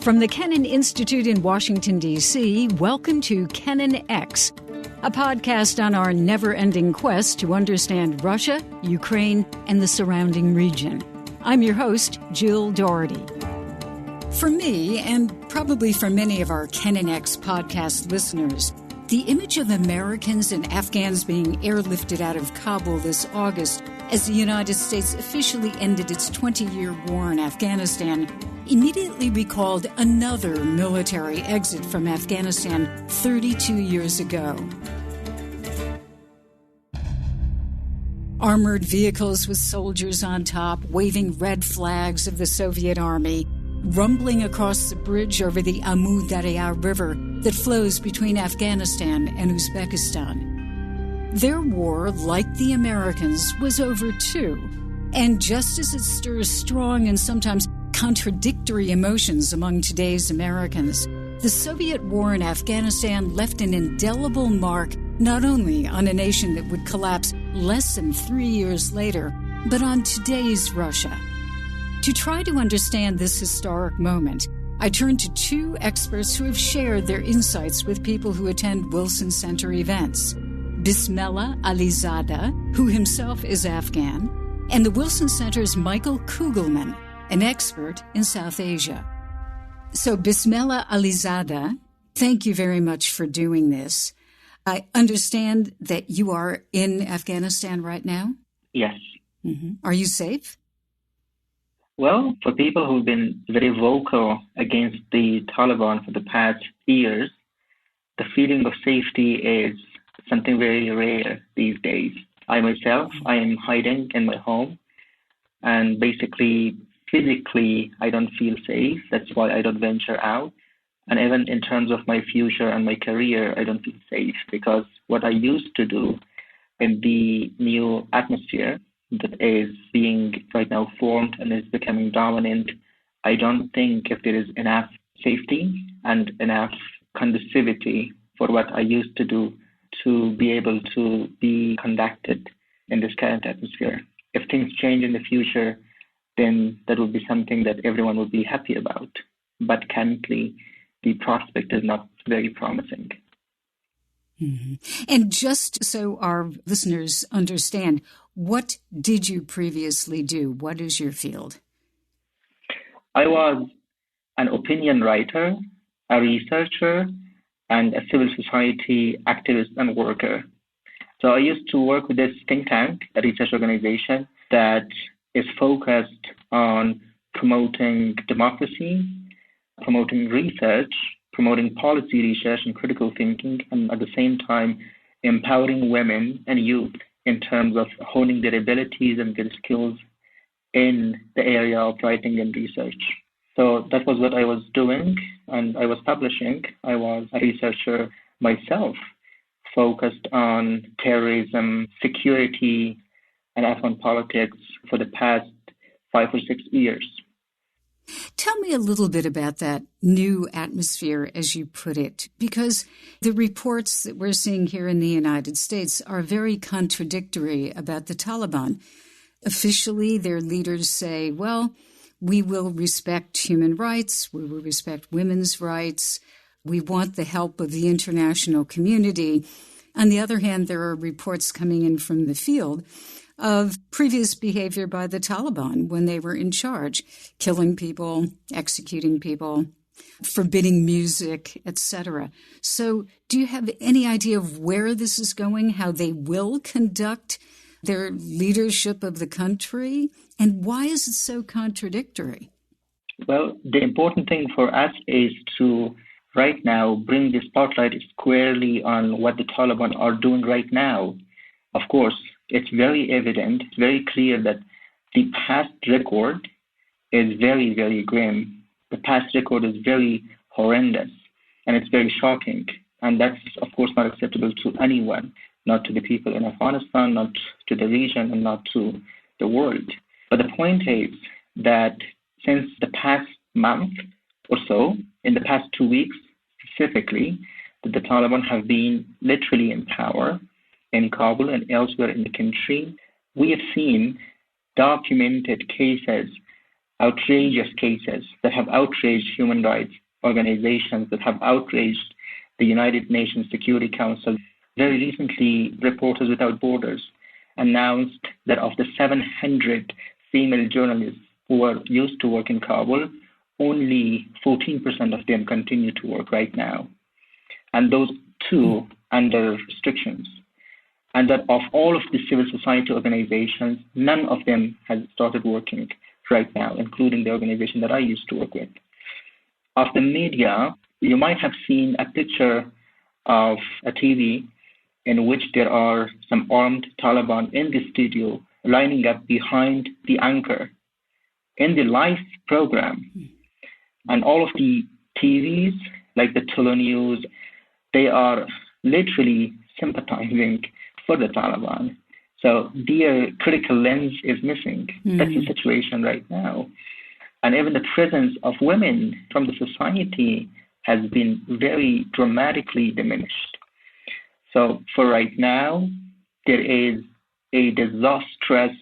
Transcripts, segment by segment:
From the Kennan Institute in Washington, D.C., welcome to Kennan X, a podcast on our never-ending quest to understand Russia, Ukraine, and the surrounding region. I'm your host, Jill Dougherty. For me, and probably for many of our Kennan X podcast listeners, the image of Americans and Afghans being airlifted out of Kabul this August as the United States officially ended its 20-year war in Afghanistan immediately recalled another military exit from Afghanistan 32 years ago. Armored vehicles with soldiers on top, waving red flags of the Soviet Army, rumbling across the bridge over the Amu Darya River that flows between Afghanistan and Uzbekistan. Their war, like the Americans, was over too. And just as it stirs strong and sometimes contradictory emotions among today's Americans, the Soviet war in Afghanistan left an indelible mark not only on a nation that would collapse less than 3 years later, but on today's Russia. To try to understand this historic moment, I turned to two experts who have shared their insights with people who attend Wilson Center events. Bismillah Alizadeh, who himself is Afghan, and the Wilson Center's Michael Kugelman, an expert in South Asia. So, Bismillah Alizadeh, thank you very much for doing this. I understand that you are in Afghanistan right now? Yes. Mm-hmm. Are you safe? Well, for people who've been very vocal against the Taliban for the past years, the feeling of safety is something very rare these days. I myself, I am hiding in my home, and basically, physically, I don't feel safe. That's why I don't venture out. And even in terms of my future and my career, I don't feel safe because what I used to do in the new atmosphere that is being right now formed and is becoming dominant, I don't think if there is enough safety and enough conducivity for what I used to do to be able to be conducted in this current atmosphere. If things change in the future, then that would be something that everyone would be happy about. But currently, the prospect is not very promising. Mm-hmm. And just so our listeners understand, what did you previously do? What is your field? I was an opinion writer, a researcher, and a civil society activist and worker. So I used to work with this think tank, a research organization that is focused on promoting democracy, promoting research, promoting policy research and critical thinking, and at the same time, empowering women and youth in terms of honing their abilities and their skills in the area of writing and research. So that was what I was doing, and I was publishing. I was a researcher myself, focused on terrorism, security, and Afghan politics for the past 5 or 6 years. Tell me a little bit about that new atmosphere, as you put it, because the reports that we're seeing here in the United States are very contradictory about the Taliban. Officially, their leaders say, well, we will respect human rights, we will respect women's rights, we want the help of the international community. On the other hand, there are reports coming in from the field of previous behavior by the Taliban when they were in charge, killing people, executing people, forbidding music, etc. So do you have any idea of where this is going, how they will conduct their leadership of the country, and why is it so contradictory? Well, the important thing for us is to right now bring the spotlight squarely on what the Taliban are doing right now. Of course, it's very evident, it's very clear that the past record is very, very grim. The past record is very horrendous, and it's very shocking. And that's, of course, not acceptable to anyone, not to the people in Afghanistan, not to the region, and not to the world. But the point is that since the past month or so, in the past 2 weeks specifically, that the Taliban have been literally in power in Kabul and elsewhere in the country, we have seen documented cases outrageous cases that have outraged human rights organizations, that have outraged the United Nations Security Council. Very recently, Reporters Without Borders announced that of the 700 female journalists who were used to work in Kabul, only 14% of them continue to work right now. And those two under restrictions. And that of all of the civil society organizations, none of them has started working right now, including the organization that I used to work with. Of the media, you might have seen a picture of a TV in which there are some armed Taliban in the studio lining up behind the anchor in the live program. And all of the TVs, like the Tulu News, they are literally sympathizing for the Taliban. So their critical lens is missing. That's the situation right now. And even the presence of women from the society has been very dramatically diminished. So for right now, there is a disastrous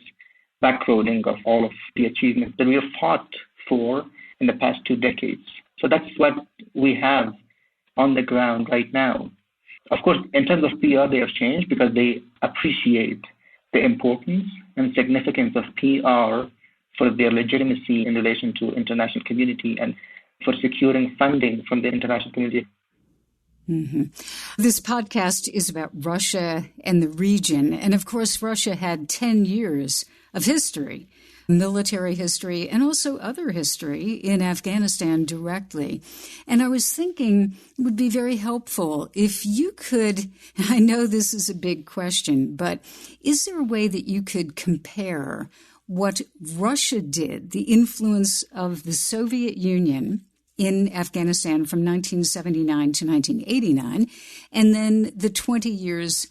backroading of all of the achievements that we have fought for in the past 2 decades. So that's what we have on the ground right now. Of course, in terms of PR, they have changed because they appreciate the importance and significance of PR for their legitimacy in relation to international community and for securing funding from the international community. This podcast is about Russia and the region. And of course, Russia had 10 years of history, military history, and also other history in Afghanistan directly. And I was thinking it would be very helpful if you could, I know this is a big question, but is there a way that you could compare what Russia did, the influence of the Soviet Union in Afghanistan from 1979 to 1989, and then the 20 years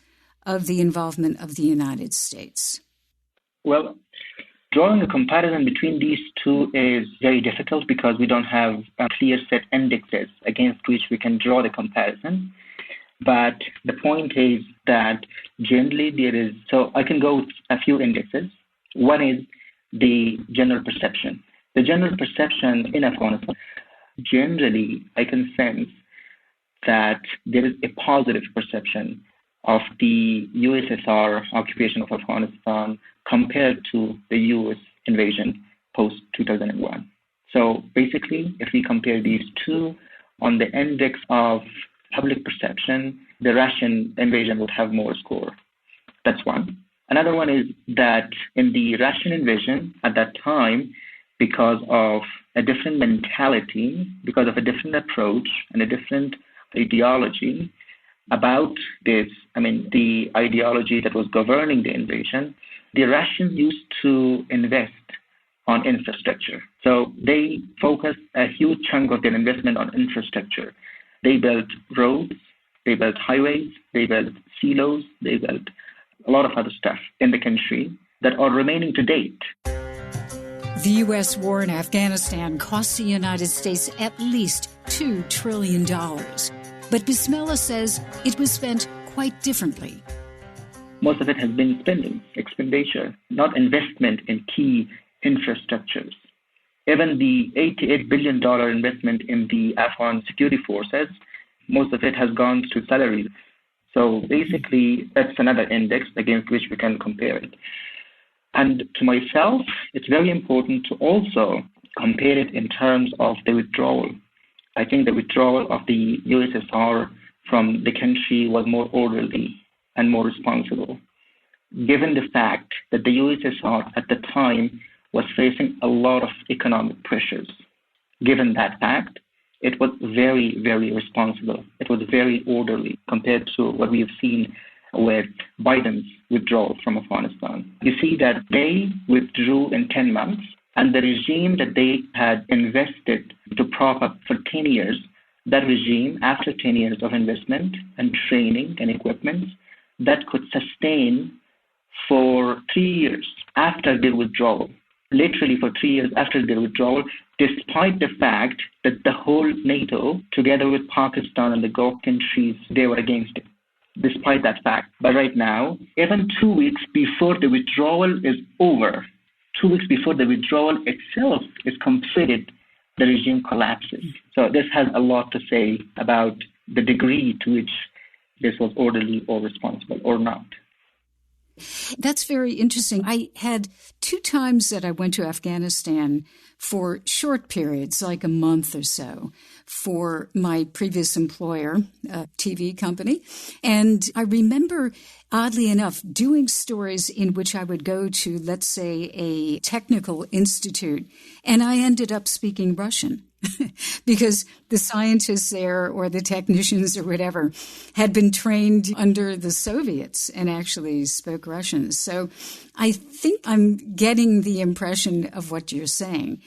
of the involvement of the United States? Well, drawing a comparison between these two is very difficult because we don't have a clear set indexes against which we can draw the comparison. But the point is that generally there is, so I can go with a few indexes. One is the general perception. The general perception in Afghanistan, generally I can sense that there is a positive perception of the USSR occupation of Afghanistan compared to the US invasion post-2001. So basically, if we compare these two on the index of public perception, the Russian invasion would have more score. That's one. Another one is that in the Russian invasion at that time, because of a different mentality, because of a different approach and a different ideology about this, the ideology that was governing the invasion, the Russians used to invest on infrastructure. So they focused a huge chunk of their investment on infrastructure. They built roads, they built highways, they built silos, they built a lot of other stuff in the country that are remaining to date. The U.S. war in Afghanistan cost the United States at least $2 trillion. But Bismillah says it was spent quite differently. Most of it has been expenditure, not investment in key infrastructures. Even the $88 billion investment in the Afghan security forces, most of it has gone to salaries. So basically, that's another index against which we can compare it. And to myself, it's very important to also compare it in terms of the withdrawal. I think the withdrawal of the USSR from the country was more orderly and more responsible, given the fact that the USSR at the time was facing a lot of economic pressures. Given that fact, it was very, very responsible. It was very orderly compared to what we have seen with Biden's withdrawal from Afghanistan. You see that they withdrew in 10 months, and the regime that they had invested to prop up for 10 years, that regime, after 10 years of investment and training and equipment, that could sustain for 3 years after their withdrawal, literally for 3 years after their withdrawal, despite the fact that the whole NATO, together with Pakistan and the Gulf countries, they were against it, despite that fact. But right now, even 2 weeks before the withdrawal is over, 2 weeks before the withdrawal itself is completed, the regime collapses. So this has a lot to say about the degree to which this was orderly or responsible or not. That's very interesting. I had 2 times that I went to Afghanistan for short periods, like a month or so, for my previous employer, a TV company. And I remember, oddly enough, doing stories in which I would go to, let's say, a technical institute, and I ended up speaking Russian. Because the scientists there or the technicians or whatever had been trained under the Soviets and actually spoke Russian. So I think I'm getting the impression of what you're saying.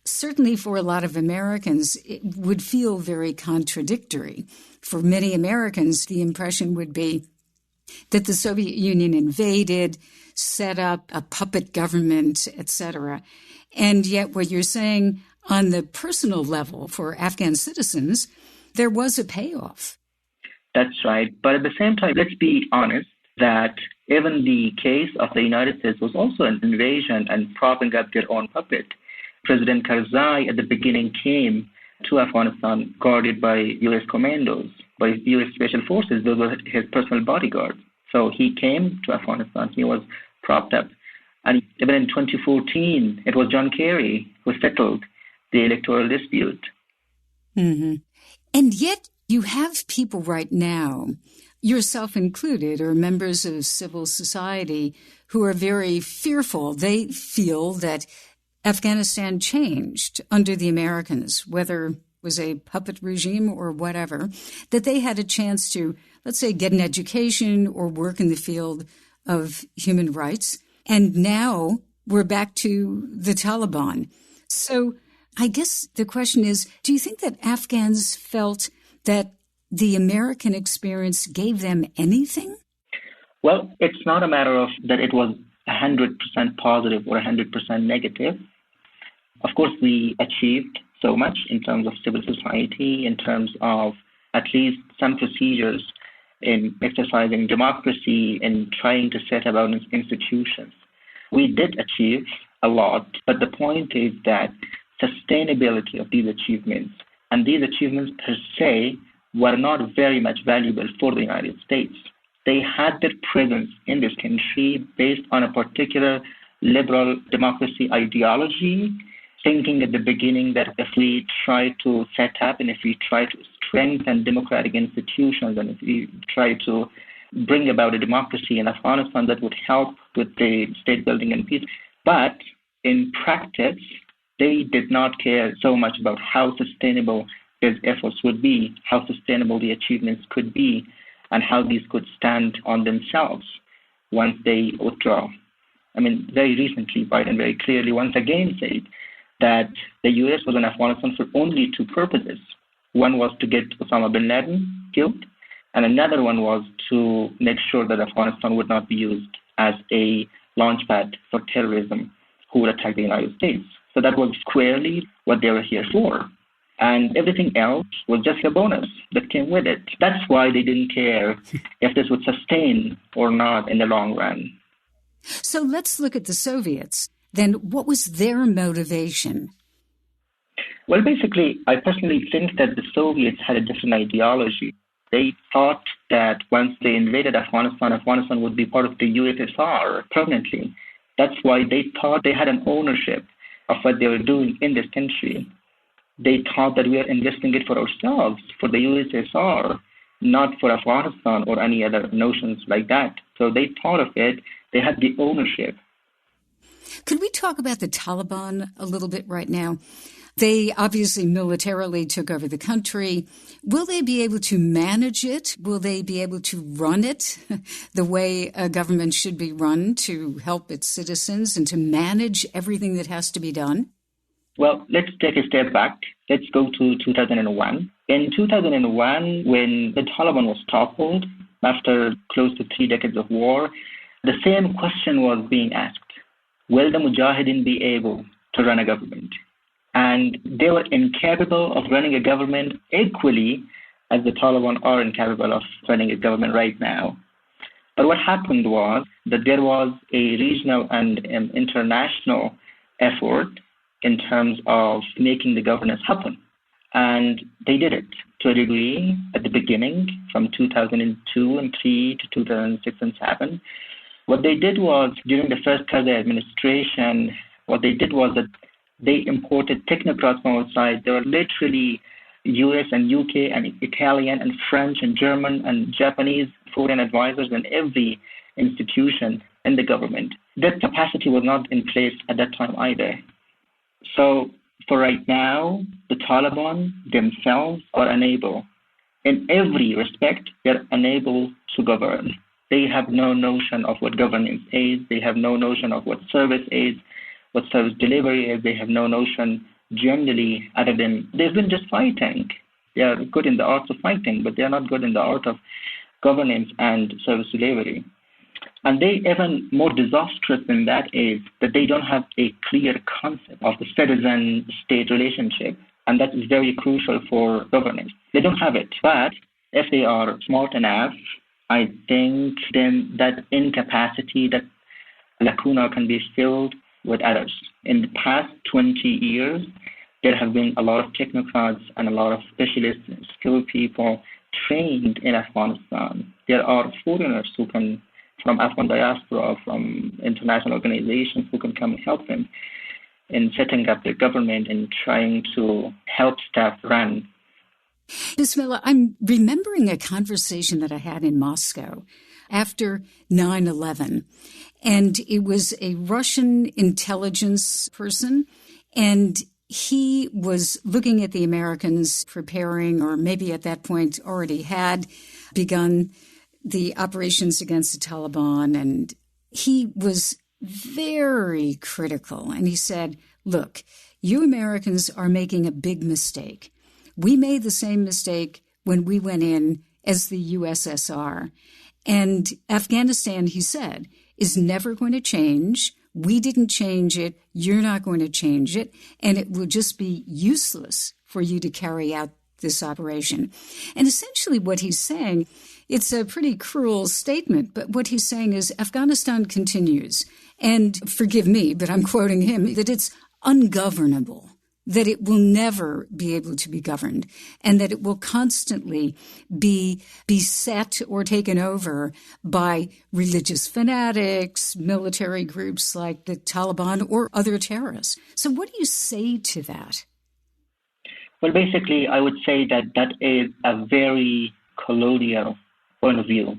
Certainly for a lot of Americans, it would feel very contradictory. For many Americans, the impression would be that the Soviet Union invaded, set up a puppet government, etc. And yet what you're saying, on the personal level for Afghan citizens, there was a payoff. That's right. But at the same time, let's be honest that even the case of the United States was also an invasion and propping up their own puppet. President Karzai at the beginning came to Afghanistan guarded by U.S. commandos, by U.S. Special Forces. Those were his personal bodyguards. So he came to Afghanistan. He was propped up. And even in 2014, it was John Kerry who settled the electoral dispute. Mm-hmm. And yet you have people right now, yourself included, or members of civil society, who are very fearful. They feel that Afghanistan changed under the Americans, whether it was a puppet regime or whatever, that they had a chance to, let's say, get an education or work in the field of human rights. And now we're back to the Taliban. So I guess the question is, do you think that Afghans felt that the American experience gave them anything? Well, it's not a matter of that it was 100% positive or 100% negative. Of course, we achieved so much in terms of civil society, in terms of at least some procedures in exercising democracy and trying to set up our institutions. We did achieve a lot, but the point is that sustainability of these achievements, and these achievements per se were not very much valuable for the United States. They had their presence in this country based on a particular liberal democracy ideology, thinking at the beginning that if we try to set up and if we try to strengthen democratic institutions and if we try to bring about a democracy in Afghanistan, that would help with the state building and peace. But in practice, they did not care so much about how sustainable these efforts would be, how sustainable the achievements could be, and how these could stand on themselves once they withdraw. I mean, very recently, Biden very clearly once again said that the U.S. was in Afghanistan for only 2 purposes. One was to get Osama bin Laden killed, and another one was to make sure that Afghanistan would not be used as a launchpad for terrorism who would attack the United States. So that was squarely what they were here for. And everything else was just a bonus that came with it. That's why they didn't care if this would sustain or not in the long run. So let's look at the Soviets. Then what was their motivation? Well, basically, I personally think that the Soviets had a different ideology. They thought that once they invaded Afghanistan, Afghanistan would be part of the USSR permanently. That's why they thought they had an ownership of what they were doing in this country. They thought that we are investing it for ourselves, for the USSR, not for Afghanistan or any other notions like that. So they thought of it, they had the ownership. Could we talk about the Taliban a little bit right now? They obviously militarily took over the country. Will they be able to manage it? Will they be able to run it the way a government should be run to help its citizens and to manage everything that has to be done? Well, let's take a step back. Let's go to 2001. In 2001, when the Taliban was toppled after close to 3 decades of war, the same question was being asked. Will the Mujahideen be able to run a government? And they were incapable of running a government equally as the Taliban are incapable of running a government right now. But what happened was that there was a regional and international effort in terms of making the governance happen. And they did it to a degree at the beginning, from 2002 and 3 to 2006 and 7. What they did was, during the first Karzai administration, what they did was that they imported technocrats from outside. There were literally US and UK and Italian and French and German and Japanese foreign advisors in every institution in the government. That capacity was not in place at that time either. So for right now, the Taliban themselves are unable. In every respect, they're unable to govern. They have no notion of what governance is. They have no notion of what service is, what service delivery is. They have no notion generally other than they've been just fighting. They are good in the art of fighting, but they are not good in the art of governance and service delivery. And they even more disastrous than that is that they don't have a clear concept of the citizen-state relationship, and that is very crucial for governance. They don't have it, but if they are smart enough, I think then that incapacity, that lacuna can be filled with others. In the past 20 years, there have been a lot of technocrats and a lot of specialists, skilled people trained in Afghanistan. There are foreigners who can, from Afghan diaspora, from international organizations, who can come and help them in setting up the government and trying to help staff run. Bismillah, I'm remembering a conversation that I had in Moscow after 9/11, and it was a Russian intelligence person, and he was looking at the Americans preparing, or maybe at that point already had begun the operations against the Taliban, and he was very critical. And he said, look, you Americans are making a big mistake. We made the same mistake when we went in as the USSR. And Afghanistan, he said, is never going to change. We didn't change it. You're not going to change it. And it will just be useless for you to carry out this operation. And essentially what he's saying, it's a pretty cruel statement, but what he's saying is Afghanistan continues. And forgive me, but I'm quoting him, that it's ungovernable, that it will never be able to be governed, and that it will constantly be beset or taken over by religious fanatics, military groups like the Taliban, or other terrorists. So what do you say to that? Well, basically, I would say that that is a very colonial point of view.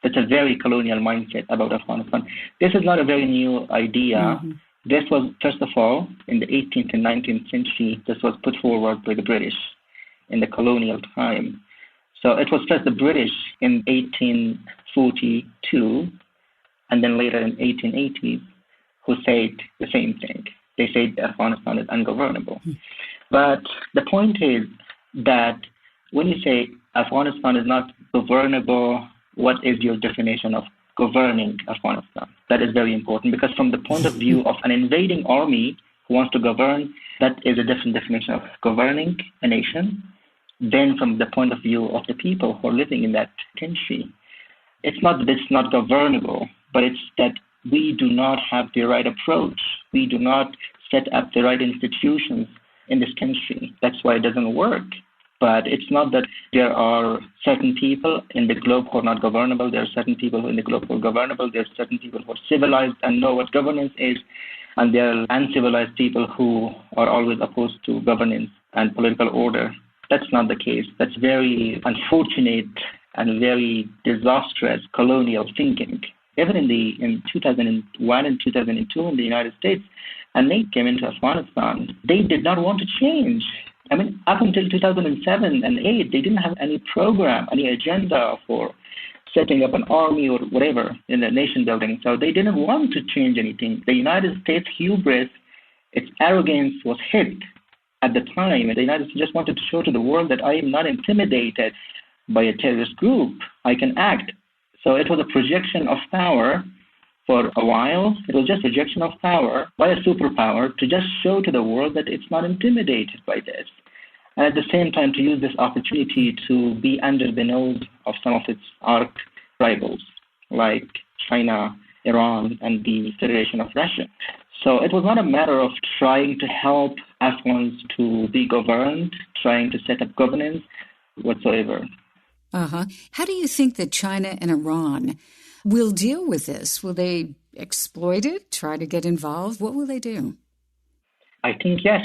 That's a very colonial mindset about Afghanistan. This is not a very new idea. Mm-hmm. This was, first of all, in the 18th and 19th century, this was put forward by the British in the colonial time. So it was first the British in 1842, and then later in 1880s, who said the same thing. They said Afghanistan is ungovernable. Mm-hmm. But the point is that when you say Afghanistan is not governable, what is your definition of governing Afghanistan? That is very important, because from the point of view of an invading army who wants to govern, that is a different definition of governing a nation than from the point of view of the people who are living in that country. It's not that it's not governable, but it's that we do not have the right approach. We do not set up the right institutions in this country. That's why it doesn't work. But it's not that there are certain people in the globe who are not governable. There are certain people in the globe who are governable. There are certain people who are civilized and know what governance is. And there are uncivilized people who are always opposed to governance and political order. That's not the case. That's very unfortunate and very disastrous colonial thinking. Even in 2001 and 2002 in the United States, and they came into Afghanistan, they did not want to change. I mean, up until 2007 and 8, they didn't have any program, any agenda for setting up an army or whatever in the nation building. So they didn't want to change anything. The United States hubris, its arrogance was hit at the time. And the United States just wanted to show to the world that I am not intimidated by a terrorist group. I can act. So it was a projection of power for a while. It was just a projection of power by a superpower to just show to the world that it's not intimidated by this. And at the same time, to use this opportunity to be under the nose of some of its arch rivals. like China, Iran, and the Federation of Russia. So it was not a matter of trying to help Afghans to be governed, trying to set up governance whatsoever. Uh-huh. How do you think that China and Iran will deal with this? Will they exploit it, try to get involved? What will they do? I think, yes,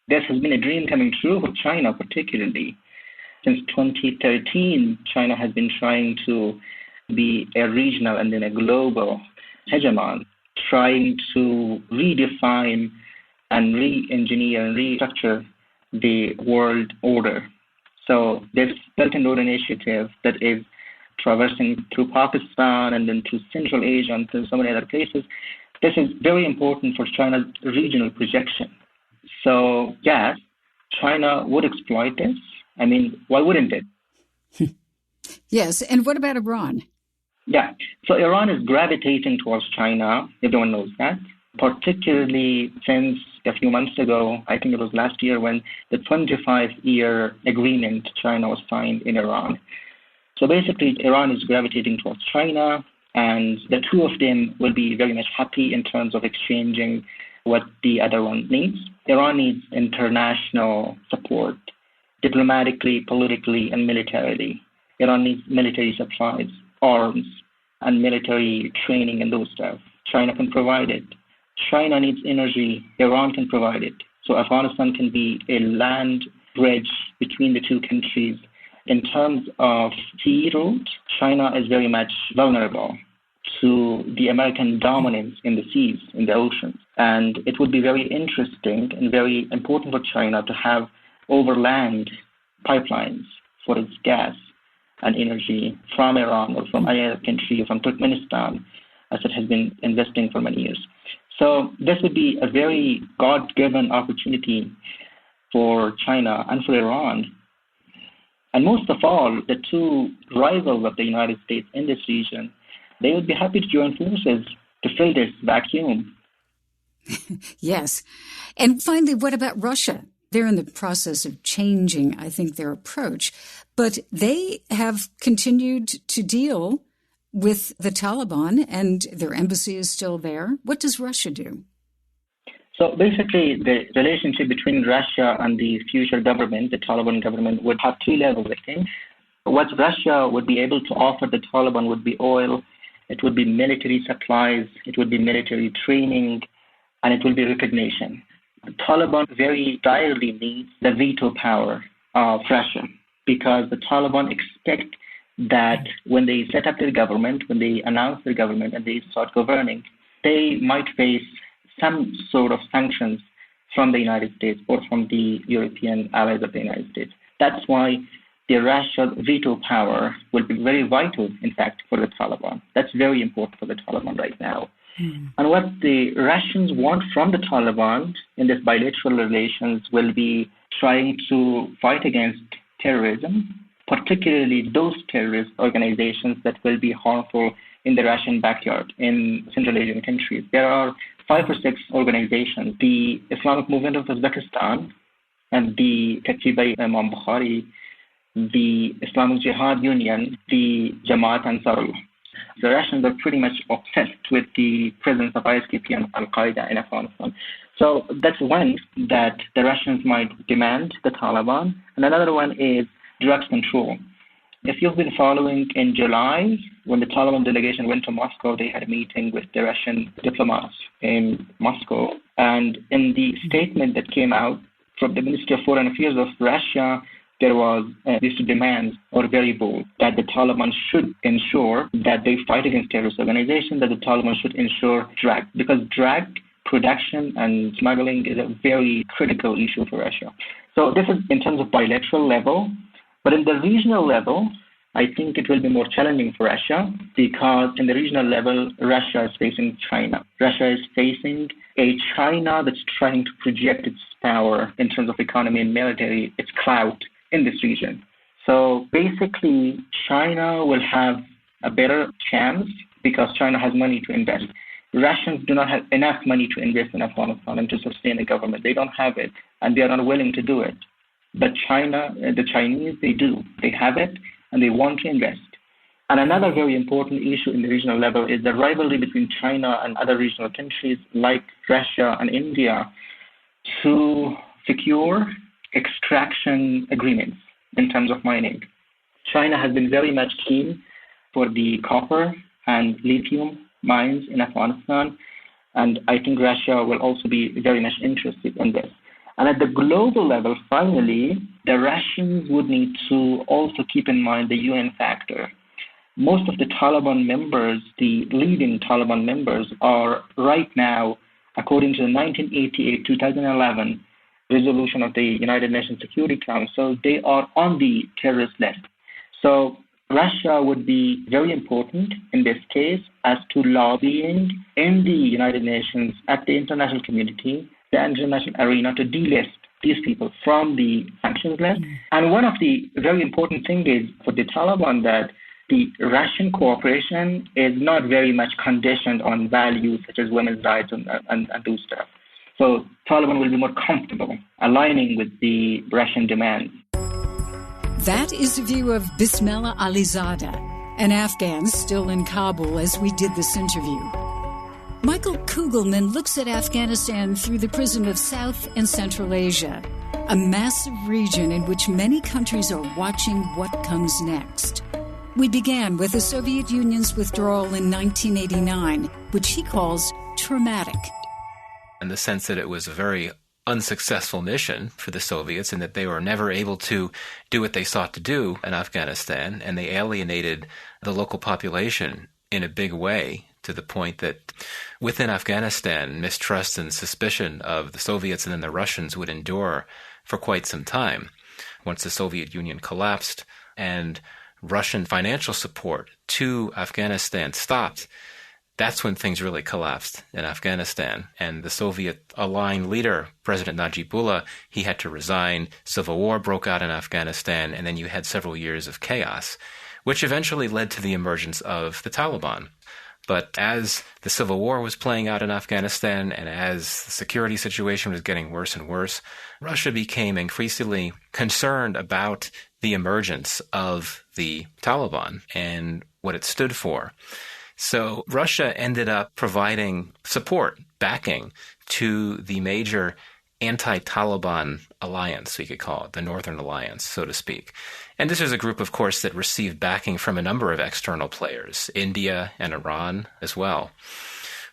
this has been a dream coming true for China particularly. Since 2013, China has been trying to be a regional and then a global hegemon, trying to redefine and re-engineer and restructure the world order. So this Belt and Road Initiative that is traversing through Pakistan and then through Central Asia and through so many other places, this is very important for China's regional projection. So yes, China would exploit this. I mean, why wouldn't it? Yes, and what about Iran? Yeah, so Iran is gravitating towards China, everyone knows that, particularly since a few months ago, I think it was last year, when the 25-year agreement China was signed in Iran. So basically, Iran is gravitating towards China, and the two of them will be very much happy in terms of exchanging what the other one needs. Iran needs international support, diplomatically, politically, and militarily. Iran needs military supplies, arms, and military training and those stuff. China can provide it. China needs energy. Iran can provide it. So Afghanistan can be a land bridge between the two countries. In terms of sea route, China is very much vulnerable to the American dominance in the seas, in the oceans. And it would be very interesting and very important for China to have overland pipelines for its gas and energy from Iran or from any other country or from Turkmenistan, as it has been investing for many years. So this would be a very God-given opportunity for China and for Iran. And most of all, the two rivals of the United States in this region, they would be happy to join forces to fill this vacuum. Yes. And finally, what about Russia? They're in the process of changing, I think, their approach, but they have continued to deal with the Taliban, and their embassy is still there. What does Russia do? So basically, the relationship between Russia and the future government, the Taliban government, would have two levels, I think. What Russia would be able to offer the Taliban would be oil, it would be military supplies, it would be military training, and it will be recognition. The Taliban very direly needs the veto power of Russia, because the Taliban expect that when they set up their government, when they announce their government and they start governing, they might face some sort of sanctions from the United States or from the European allies of the United States. That's why the Russia veto power will be very vital, in fact, for the Taliban. That's very important for the Taliban right now. And what the Russians want from the Taliban in this bilateral relations will be trying to fight against terrorism, particularly those terrorist organizations that will be harmful in the Russian backyard in Central Asian countries. There are 5 or 6 organizations: the Islamic Movement of Uzbekistan and the Katiba Imam Bukhari, the Islamic Jihad Union, the Jamaat Ansarullah. The Russians are pretty much obsessed with the presence of ISKP and Al-Qaeda in Afghanistan. So that's one that the Russians might demand the Taliban. And another one is drugs control. If you've been following, in July, when the Taliban delegation went to Moscow, they had a meeting with the Russian diplomats in Moscow. And in the statement that came out from the Ministry of Foreign Affairs of Russia, there was this demand, or very bold, that the Taliban should ensure that they fight against terrorist organizations, that the Taliban should ensure drug, because drug production and smuggling is a very critical issue for Russia. So this is in terms of bilateral level, but in the regional level, I think it will be more challenging for Russia, because in the regional level, Russia is facing China. Russia is facing a China that's trying to project its power in terms of economy and military, its clout in this region. So basically, China will have a better chance because China has money to invest. Russians do not have enough money to invest in Afghanistan and to sustain a government. They don't have it, and they are not willing to do it. But China, the Chinese, they do. They have it, and they want to invest. And another very important issue in the regional level is the rivalry between China and other regional countries like Russia and India to secure extraction agreements in terms of mining. China has been very much keen for the copper and lithium mines in Afghanistan, and I think Russia will also be very much interested in this. And at the global level, finally, the Russians would need to also keep in mind the UN factor. Most of the Taliban members, the leading Taliban members, are right now, according to the 1988-2011 resolution of the United Nations Security Council, they are on the terrorist list. So Russia would be very important in this case as to lobbying in the United Nations, at the international community, the international arena, to delist these people from the sanctions list. And one of the very important things is for the Taliban that the Russian cooperation is not very much conditioned on values such as women's rights and those stuff. So Taliban will be more comfortable aligning with the Russian demands. That is the view of Bismillah Alizadeh, an Afghan still in Kabul as we did this interview. Michael Kugelman looks at Afghanistan through the prism of South and Central Asia, a massive region in which many countries are watching what comes next. We began with the Soviet Union's withdrawal in 1989, which he calls traumatic. In the sense that it was a very unsuccessful mission for the Soviets and that they were never able to do what they sought to do in Afghanistan, and they alienated the local population in a big way to the point that within Afghanistan, mistrust and suspicion of the Soviets and then the Russians would endure for quite some time. Once the Soviet Union collapsed and Russian financial support to Afghanistan stopped, that's when things really collapsed in Afghanistan. And the Soviet-aligned leader, President Najibullah, he had to resign. Civil war broke out in Afghanistan, and then you had several years of chaos, which eventually led to the emergence of the Taliban. But as the civil war was playing out in Afghanistan and as the security situation was getting worse and worse, Russia became increasingly concerned about the emergence of the Taliban and what it stood for. So Russia ended up providing support, backing to the major anti-Taliban alliance, we could call it, the Northern Alliance, so to speak. And this is a group, of course, that received backing from a number of external players, India and Iran as well.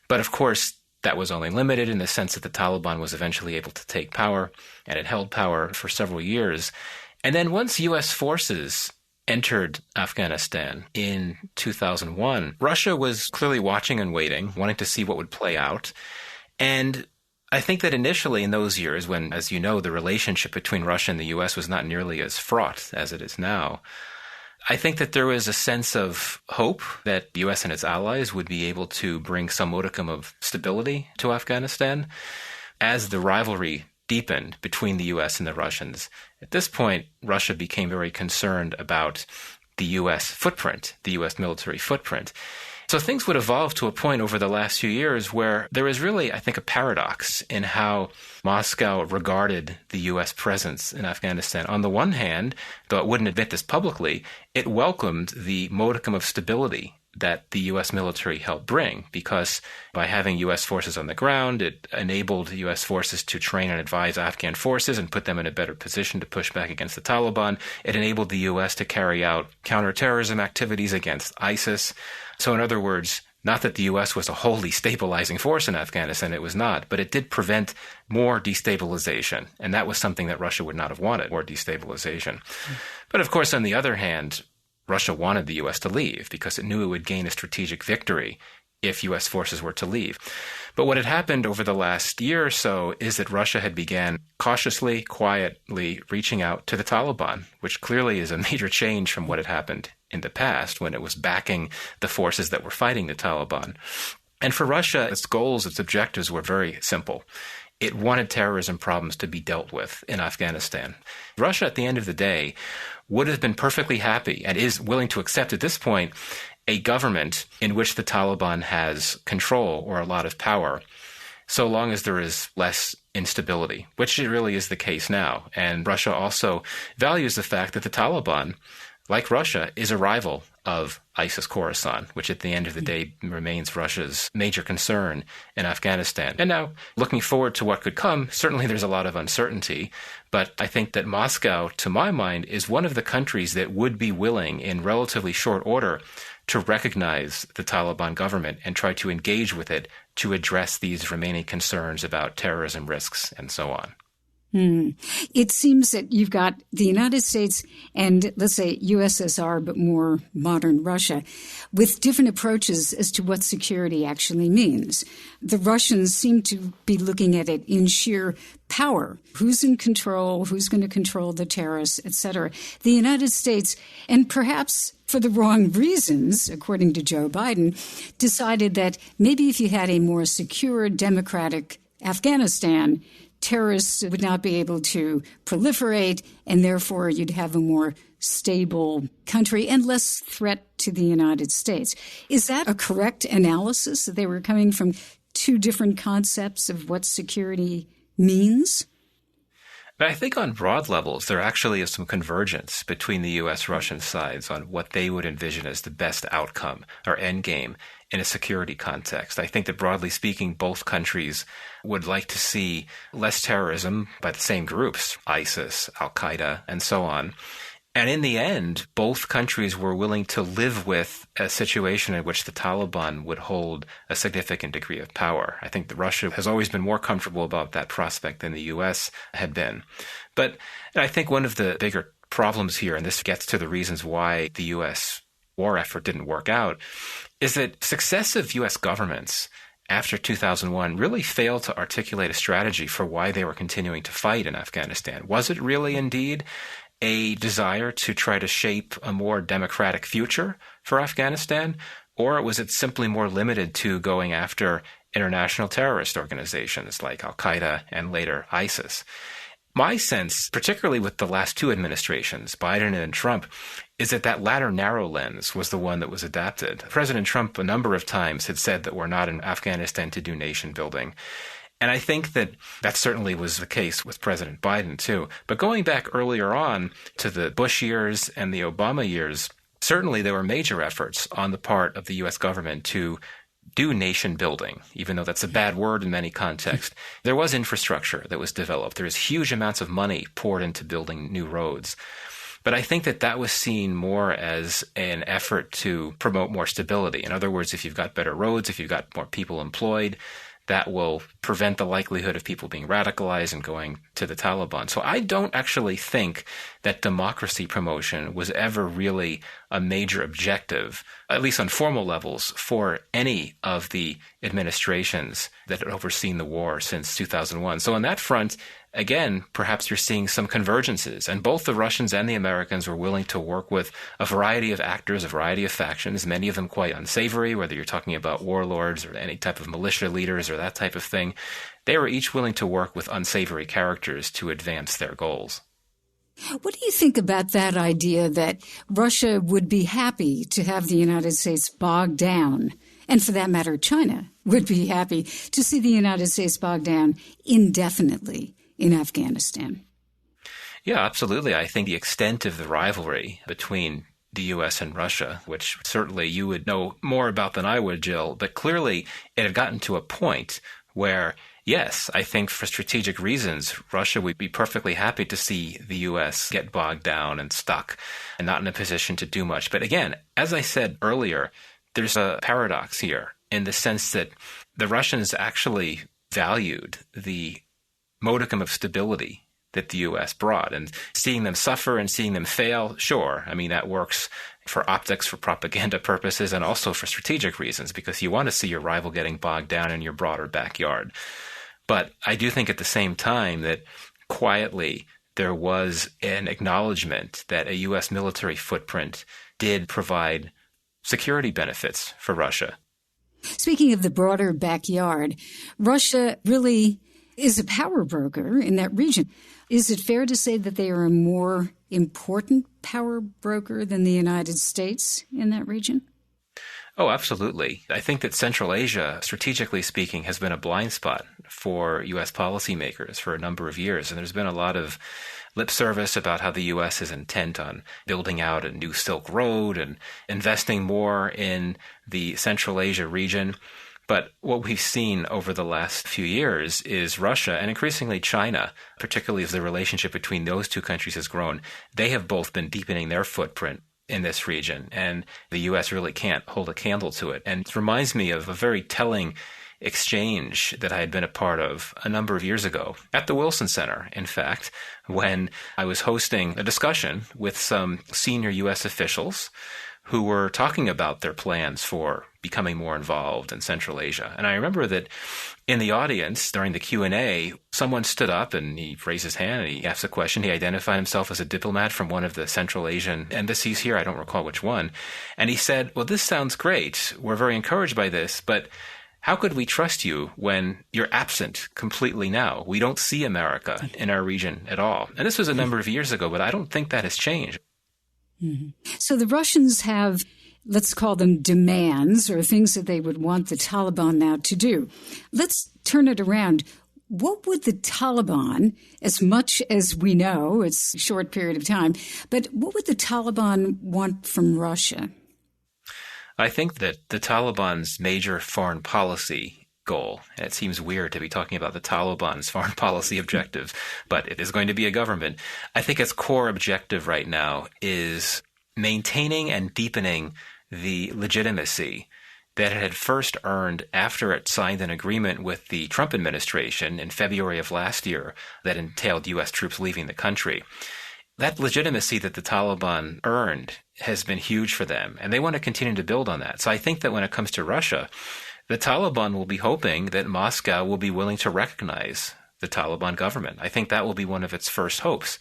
But of course, that was only limited in the sense that the Taliban was eventually able to take power, and it held power for several years. And then once U.S. forces entered Afghanistan in 2001, Russia was clearly watching and waiting, wanting to see what would play out. And I think that initially in those years when, as you know, the relationship between Russia and the U.S. was not nearly as fraught as it is now, I think that there was a sense of hope that the U.S. and its allies would be able to bring some modicum of stability to Afghanistan as the rivalry deepened between the U.S. and the Russians. At this point, Russia became very concerned about the U.S. footprint, the U.S. military footprint. So things would evolve to a point over the last few years where there was really, I think, a paradox in how Moscow regarded the U.S. presence in Afghanistan. On the one hand, though it wouldn't admit this publicly, it welcomed the modicum of stability that the U.S. military helped bring, because by having U.S. forces on the ground, it enabled U.S. forces to train and advise Afghan forces and put them in a better position to push back against the Taliban. It enabled the U.S. to carry out counterterrorism activities against ISIS. So in other words, not that the U.S. was a wholly stabilizing force in Afghanistan, it was not, but it did prevent more destabilization. And that was something that Russia would not have wanted, more destabilization. But of course, on the other hand, Russia wanted the U.S. to leave because it knew it would gain a strategic victory if U.S. forces were to leave. But what had happened over the last year or so is that Russia had began cautiously, quietly reaching out to the Taliban, which clearly is a major change from what had happened in the past when it was backing the forces that were fighting the Taliban. And for Russia, its goals, its objectives were very simple. It wanted terrorism problems to be dealt with in Afghanistan. Russia, at the end of the day, would have been perfectly happy and is willing to accept at this point a government in which the Taliban has control or a lot of power, so long as there is less instability, which it really is the case now. And Russia also values the fact that the Taliban, like Russia, is a rival of ISIS Khorasan, which at the end of the day remains Russia's major concern in Afghanistan. And now, looking forward to what could come, certainly there's a lot of uncertainty, but I think that Moscow, to my mind, is one of the countries that would be willing in relatively short order to recognize the Taliban government and try to engage with it to address these remaining concerns about terrorism risks and so on. It seems that you've got the United States and, let's say, USSR, but more modern Russia, with different approaches as to what security actually means. The Russians seem to be looking at it in sheer power. Who's in control? Who's going to control the terrorists, et cetera? The United States, and perhaps for the wrong reasons, according to Joe Biden, decided that maybe if you had a more secure, democratic Afghanistan, terrorists would not be able to proliferate, and therefore you'd have a more stable country and less threat to the United States. Is that a correct analysis, that they were coming from two different concepts of what security means? But I think on broad levels, there actually is some convergence between the U.S.-Russian sides on what they would envision as the best outcome or end game in a security context. I think that broadly speaking, both countries would like to see less terrorism by the same groups, ISIS, Al-Qaeda, and so on. And in the end, both countries were willing to live with a situation in which the Taliban would hold a significant degree of power. I think that Russia has always been more comfortable about that prospect than the U.S. had been. But I think one of the bigger problems here, and this gets to the reasons why the U.S. war effort didn't work out, is that successive U.S. governments after 2001 really failed to articulate a strategy for why they were continuing to fight in Afghanistan. Was it really indeed a desire to try to shape a more democratic future for Afghanistan, or was it simply more limited to going after international terrorist organizations like Al-Qaeda and later ISIS? My sense, particularly with the last two administrations, Biden and Trump, is that that latter narrow lens was the one that was adapted. President Trump a number of times had said that we're not in Afghanistan to do nation building. And I think that certainly was the case with President Biden, too. But going back earlier on to the Bush years and the Obama years, certainly there were major efforts on the part of the U.S. government to do nation building, even though that's a bad word in many contexts. There was infrastructure that was developed. There was huge amounts of money poured into building new roads. But I think that was seen more as an effort to promote more stability. In other words, if you've got better roads, if you've got more people employed, that will prevent the likelihood of people being radicalized and going to the Taliban. So I don't actually think that democracy promotion was ever really a major objective, at least on formal levels, for any of the administrations that had overseen the war since 2001. So on that front, again, perhaps you're seeing some convergences, and both the Russians and the Americans were willing to work with a variety of actors, a variety of factions, many of them quite unsavory, whether you're talking about warlords or any type of militia leaders or that type of thing. They were each willing to work with unsavory characters to advance their goals. What do you think about that idea that Russia would be happy to have the United States bogged down, and for that matter, China would be happy to see the United States bogged down indefinitely in Afghanistan? Yeah, absolutely. I think the extent of the rivalry between the U.S. and Russia, which certainly you would know more about than I would, Jill, but clearly it had gotten to a point where, yes, I think for strategic reasons, Russia would be perfectly happy to see the U.S. get bogged down and stuck and not in a position to do much. But again, as I said earlier, there's a paradox here in the sense that the Russians actually valued the modicum of stability that the U.S. brought. And seeing them suffer and seeing them fail, sure, I mean, that works for optics, for propaganda purposes, and also for strategic reasons, because you want to see your rival getting bogged down in your broader backyard. But I do think at the same time that quietly there was an acknowledgement that a U.S. military footprint did provide security benefits for Russia. Speaking of the broader backyard, Russia really is a power broker in that region. Is it fair to say that they are a more important power broker than the United States in that region? Oh, absolutely. I think that Central Asia, strategically speaking, has been a blind spot for U.S. policymakers for a number of years. And there's been a lot of lip service about how the U.S. is intent on building out a new Silk Road and investing more in the Central Asia region. But what we've seen over the last few years is Russia and increasingly China, particularly as the relationship between those two countries has grown, they have both been deepening their footprint in this region, and the U.S. really can't hold a candle to it. And it reminds me of a very telling exchange that I had been a part of a number of years ago at the Wilson Center, in fact, when I was hosting a discussion with some senior U.S. officials who were talking about their plans for becoming more involved in Central Asia. And I remember that in the audience during the Q&A, someone stood up and he raised his hand and he asked a question. He identified himself as a diplomat from one of the Central Asian embassies here. I don't recall which one. And he said, well, this sounds great. We're very encouraged by this, but how could we trust you when you're absent completely now? We don't see America in our region at all. And this was a number of years ago, but I don't think that has changed. Mm-hmm. So the Russians have, let's call them demands or things that they would want the Taliban now to do. Let's turn it around. What would the Taliban, as much as we know, it's a short period of time, but what would the Taliban want from Russia? I think that the Taliban's major foreign policy goal, and it seems weird to be talking about the Taliban's foreign policy objective, but it is going to be a government. I think its core objective right now is maintaining and deepening the legitimacy that it had first earned after it signed an agreement with the Trump administration in February of last year that entailed U.S. troops leaving the country. That legitimacy that the Taliban earned has been huge for them, and they want to continue to build on that. So I think that when it comes to Russia, the Taliban will be hoping that Moscow will be willing to recognize the Taliban government. I think that will be one of its first hopes.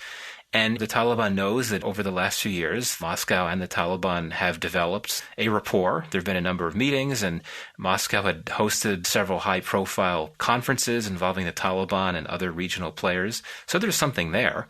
And the Taliban knows that over the last few years, Moscow and the Taliban have developed a rapport. There have been a number of meetings, and Moscow had hosted several high-profile conferences involving the Taliban and other regional players. So there's something there.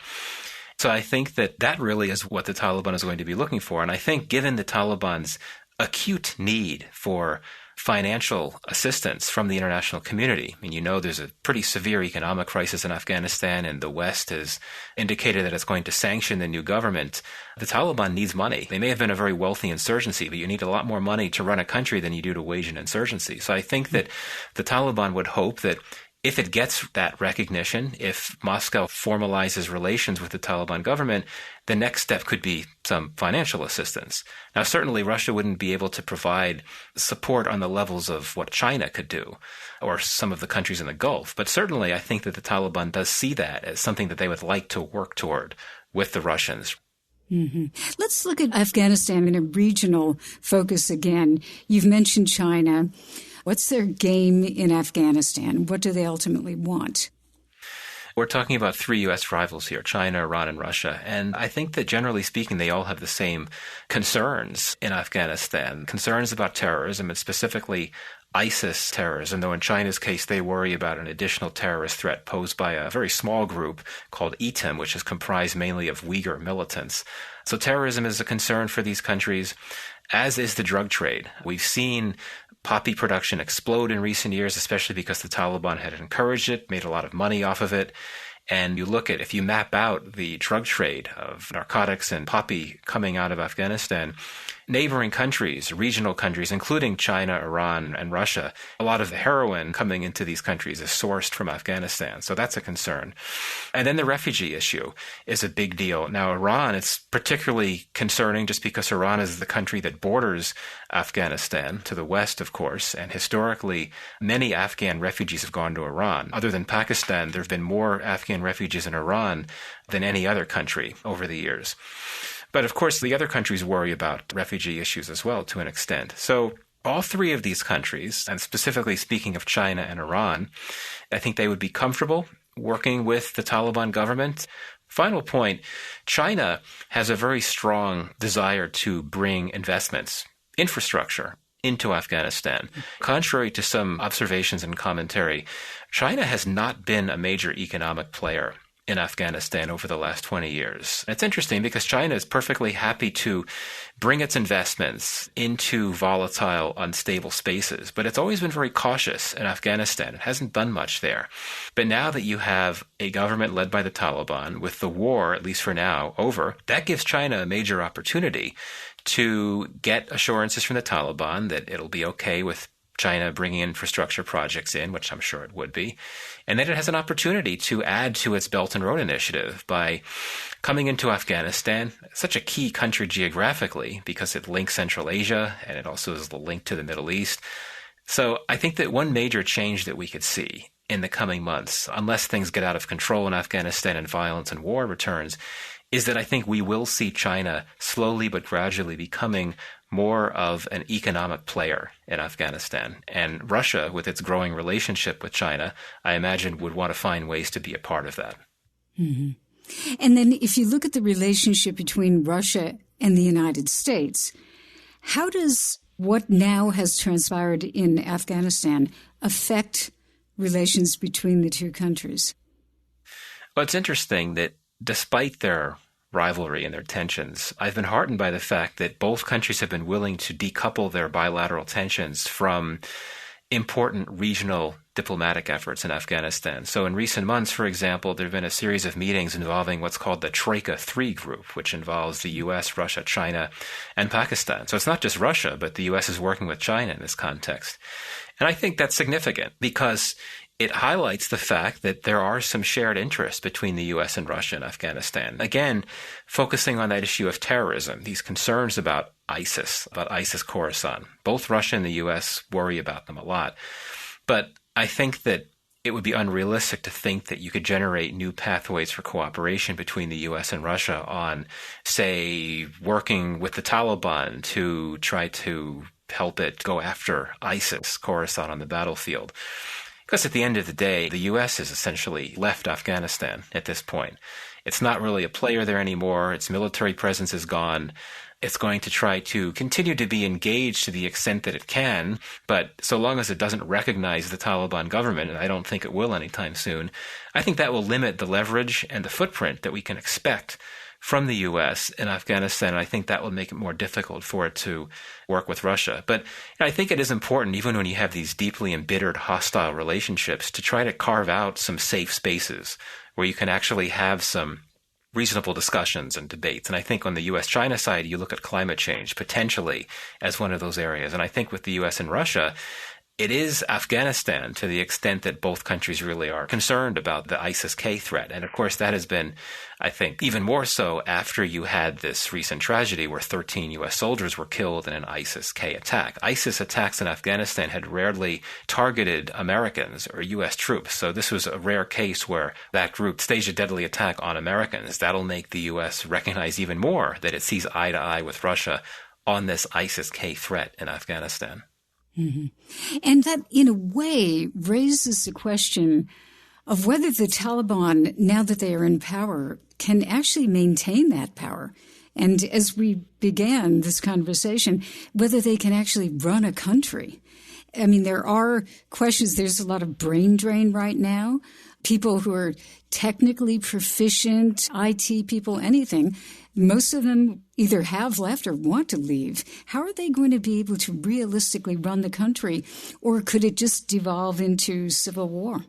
So I think that that really is what the Taliban is going to be looking for. And I think given the Taliban's acute need for financial assistance from the international community. I mean, you know, there's a pretty severe economic crisis in Afghanistan, and the West has indicated that it's going to sanction the new government. The Taliban needs money. They may have been a very wealthy insurgency, but you need a lot more money to run a country than you do to wage an insurgency. So I think that the Taliban would hope that if it gets that recognition, if Moscow formalizes relations with the Taliban government, the next step could be some financial assistance. Now, certainly Russia wouldn't be able to provide support on the levels of what China could do or some of the countries in the Gulf. But certainly I think that the Taliban does see that as something that they would like to work toward with the Russians. Mm-hmm. Let's look at Afghanistan in a regional focus again. You've mentioned China. What's their game in Afghanistan? What do they ultimately want? We're talking about three U.S. rivals here, China, Iran, and Russia. And I think that generally speaking, they all have the same concerns in Afghanistan, concerns about terrorism and specifically ISIS terrorism, though in China's case, they worry about an additional terrorist threat posed by a very small group called ETIM, which is comprised mainly of Uyghur militants. So terrorism is a concern for these countries, as is the drug trade. We've seen poppy production explode in recent years, especially because the Taliban had encouraged it, made a lot of money off of it. And you look at, if you map out the drug trade of narcotics and poppy coming out of Afghanistan, neighboring countries, regional countries, including China, Iran, and Russia, a lot of the heroin coming into these countries is sourced from Afghanistan. So that's a concern. And then the refugee issue is a big deal. Now, Iran, it's particularly concerning just because Iran is the country that borders Afghanistan to the west, of course. And historically, many Afghan refugees have gone to Iran. Other than Pakistan, there have been more Afghan refugees in Iran than any other country over the years. But of course, the other countries worry about refugee issues as well to an extent. So all three of these countries, and specifically speaking of China and Iran, I think they would be comfortable working with the Taliban government. Final point, China has a very strong desire to bring investments, infrastructure, into Afghanistan. Contrary to some observations and commentary, China has not been a major economic player in Afghanistan over the last 20 years. It's interesting because China is perfectly happy to bring its investments into volatile, unstable spaces, but it's always been very cautious in Afghanistan. It hasn't done much there. But now that you have a government led by the Taliban, with the war, at least for now, over, that gives China a major opportunity to get assurances from the Taliban that it'll be okay with China bringing infrastructure projects in, which I'm sure it would be, and then it has an opportunity to add to its Belt and Road Initiative by coming into Afghanistan, such a key country geographically because it links Central Asia and it also is linked to the Middle East. So I think that one major change that we could see in the coming months, unless things get out of control in Afghanistan and violence and war returns, is that I think we will see China slowly but gradually becoming more of an economic player in Afghanistan. And Russia, with its growing relationship with China, I imagine would want to find ways to be a part of that. Mm-hmm. And then if you look at the relationship between Russia and the United States, how does what now has transpired in Afghanistan affect relations between the two countries? Well, it's interesting that despite their rivalry and their tensions, I've been heartened by the fact that both countries have been willing to decouple their bilateral tensions from important regional diplomatic efforts in Afghanistan. So in recent months, for example, there have been a series of meetings involving what's called the Troika 3 group, which involves the U.S., Russia, China, and Pakistan. So it's not just Russia, but the U.S. is working with China in this context. And I think that's significant because it highlights the fact that there are some shared interests between the U.S. and Russia in Afghanistan. Again, focusing on that issue of terrorism, these concerns about ISIS Khorasan. Both Russia and the U.S. worry about them a lot. But I think that it would be unrealistic to think that you could generate new pathways for cooperation between the U.S. and Russia on, say, working with the Taliban to try to help it go after ISIS Khorasan on the battlefield. Because at the end of the day, the U.S. has essentially left Afghanistan at this point. It's not really a player there anymore. Its military presence is gone. It's going to try to continue to be engaged to the extent that it can, but so long as it doesn't recognize the Taliban government, and I don't think it will anytime soon, I think that will limit the leverage and the footprint that we can expect from the U.S. in Afghanistan, and I think that will make it more difficult for it to work with Russia. But I think it is important, even when you have these deeply embittered, hostile relationships, to try to carve out some safe spaces where you can actually have some reasonable discussions and debates. And I think on the U.S.-China side, you look at climate change potentially as one of those areas. And I think with the U.S. and Russia, it is Afghanistan to the extent that both countries really are concerned about the ISIS-K threat. And of course, that has been, I think, even more so after you had this recent tragedy where 13 U.S. soldiers were killed in an ISIS-K attack. ISIS attacks in Afghanistan had rarely targeted Americans or U.S. troops. So this was a rare case where that group staged a deadly attack on Americans. That'll make the U.S. recognize even more that it sees eye to eye with Russia on this ISIS-K threat in Afghanistan. Mm-hmm. And that, in a way, raises the question of whether the Taliban, now that they are in power, can actually maintain that power. And as we began this conversation, whether they can actually run a country. I mean, there are questions. There's a lot of brain drain right now. People who are technically proficient, IT people, anything, most of them either have left or want to leave. How are they going to be able to realistically run the country? Or could it just devolve into civil war?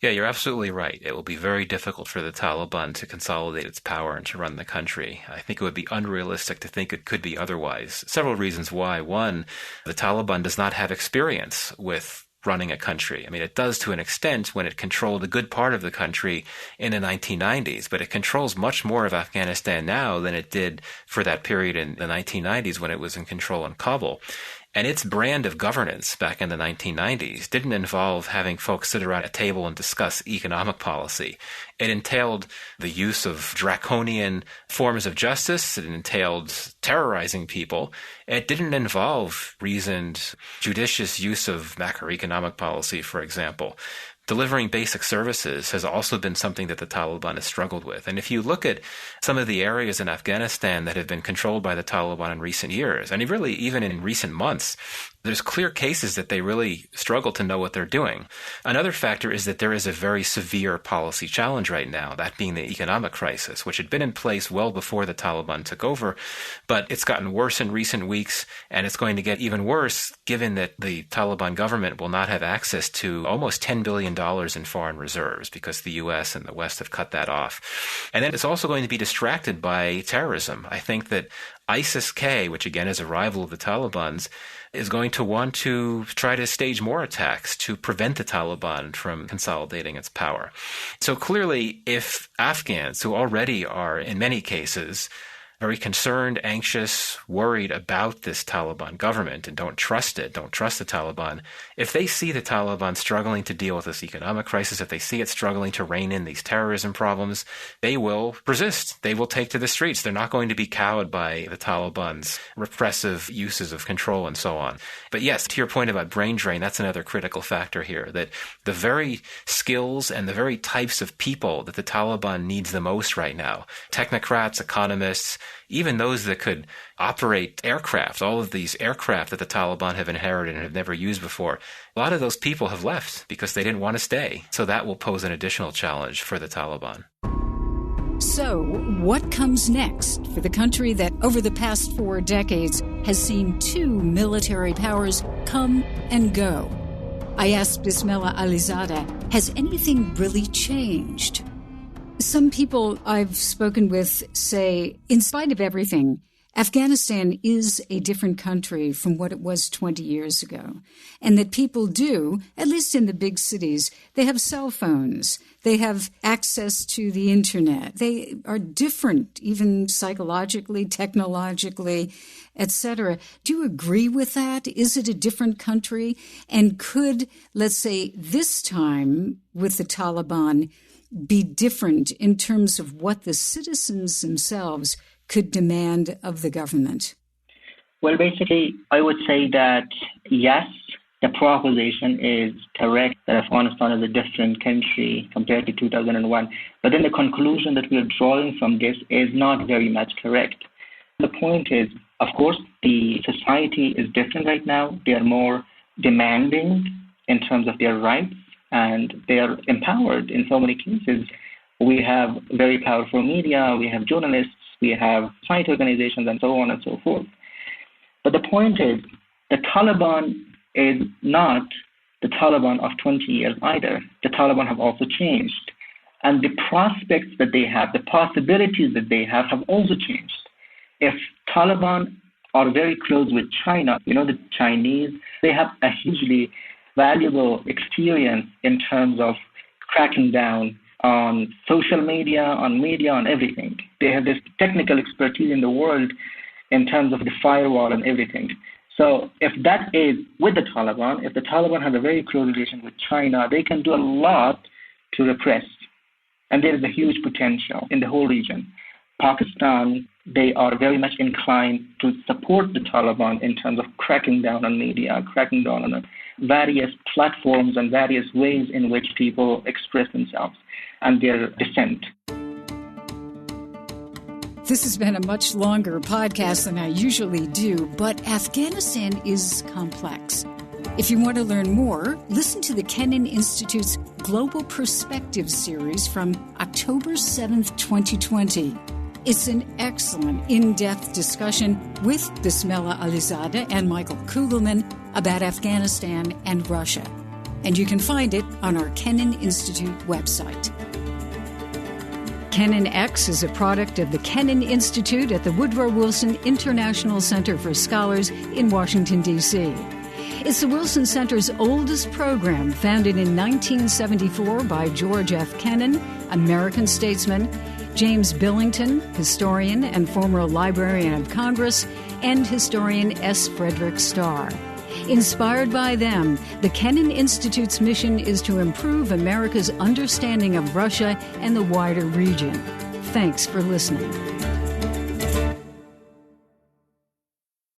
Yeah, you're absolutely right. It will be very difficult for the Taliban to consolidate its power and to run the country. I think it would be unrealistic to think it could be otherwise. Several reasons why. One, the Taliban does not have experience with running a country. I mean, it does to an extent when it controlled a good part of the country in the 1990s, but it controls much more of Afghanistan now than it did for that period in the 1990s when it was in control in Kabul. And its brand of governance back in the 1990s didn't involve having folks sit around a table and discuss economic policy. It entailed the use of draconian forms of justice. It entailed terrorizing people. It didn't involve reasoned, judicious use of macroeconomic policy, for example. Delivering basic services has also been something that the Taliban has struggled with. And if you look at some of the areas in Afghanistan that have been controlled by the Taliban in recent years, and really even in recent months, There's clear cases that they really struggle to know what they're doing. Another factor is that there is a very severe policy challenge right now, that being the economic crisis, which had been in place well before the Taliban took over, but it's gotten worse in recent weeks, and it's going to get even worse given that the Taliban government will not have access to almost $10 billion in foreign reserves because the U.S. and the West have cut that off. And then it's also going to be distracted by terrorism. I think that ISIS-K, which again is a rival of the Taliban's, is going to want to try to stage more attacks to prevent the Taliban from consolidating its power. So clearly, if Afghans, who already are in many cases very concerned, anxious, worried about this Taliban government and don't trust it, don't trust the Taliban, if they see the Taliban struggling to deal with this economic crisis, if they see it struggling to rein in these terrorism problems, they will resist. They will take to the streets. They're not going to be cowed by the Taliban's repressive uses of control and so on. But yes, to your point about brain drain, that's another critical factor here, that the very skills and the very types of people that the Taliban needs the most right now, technocrats, economists, even those that could operate aircraft, all of these aircraft that the Taliban have inherited and have never used before, a lot of those people have left because they didn't want to stay. So that will pose an additional challenge for the Taliban. So, what comes next for the country that over the past 4 decades has seen 2 military powers come and go? I asked Bismillah Alizadeh, has anything really changed? Some people I've spoken with say, in spite of everything, Afghanistan is a different country from what it was 20 years ago, and that people do, at least in the big cities, they have cell phones, they have access to the internet, they are different, even psychologically, technologically, etc. Do you agree with that? Is it a different country? And could, let's say, this time with the Taliban be different in terms of what the citizens themselves could demand of the government? Well, basically, I would say that, yes, the proposition is correct that Afghanistan is a different country compared to 2001. But then the conclusion that we are drawing from this is not very much correct. The point is, of course, the society is different right now. They are more demanding in terms of their rights, and they are empowered in so many cases. We have very powerful media, we have journalists, we have science organizations, and so on and so forth. But the point is, the Taliban is not the Taliban of 20 years either. The Taliban have also changed. And the prospects that they have, the possibilities that they have also changed. If Taliban are very close with China, the Chinese, they have a hugely valuable experience in terms of cracking down on social media, on everything. They have this technical expertise in the world in terms of the firewall and everything. So if that is with the Taliban, if the Taliban has a very close relation with China, they can do a lot to repress. And there is a huge potential in the whole region. Pakistan, they are very much inclined to support the Taliban in terms of cracking down on media, cracking down on various platforms and various ways in which people express themselves and their dissent. This has been a much longer podcast than I usually do, but Afghanistan is complex. If you want to learn more, listen to the Kennan Institute's Global Perspective series from October 7th, 2020. It's an excellent, in-depth discussion with Bismillah Alizadeh and Michael Kugelman about Afghanistan and Russia. And you can find it on our Kennan Institute website. Kennan X is a product of the Kennan Institute at the Woodrow Wilson International Center for Scholars in Washington, D.C. It's the Wilson Center's oldest program, founded in 1974 by George F. Kennan, American statesman, James Billington, historian and former Librarian of Congress, and historian S. Frederick Starr. Inspired by them, the Kennan Institute's mission is to improve America's understanding of Russia and the wider region. Thanks for listening.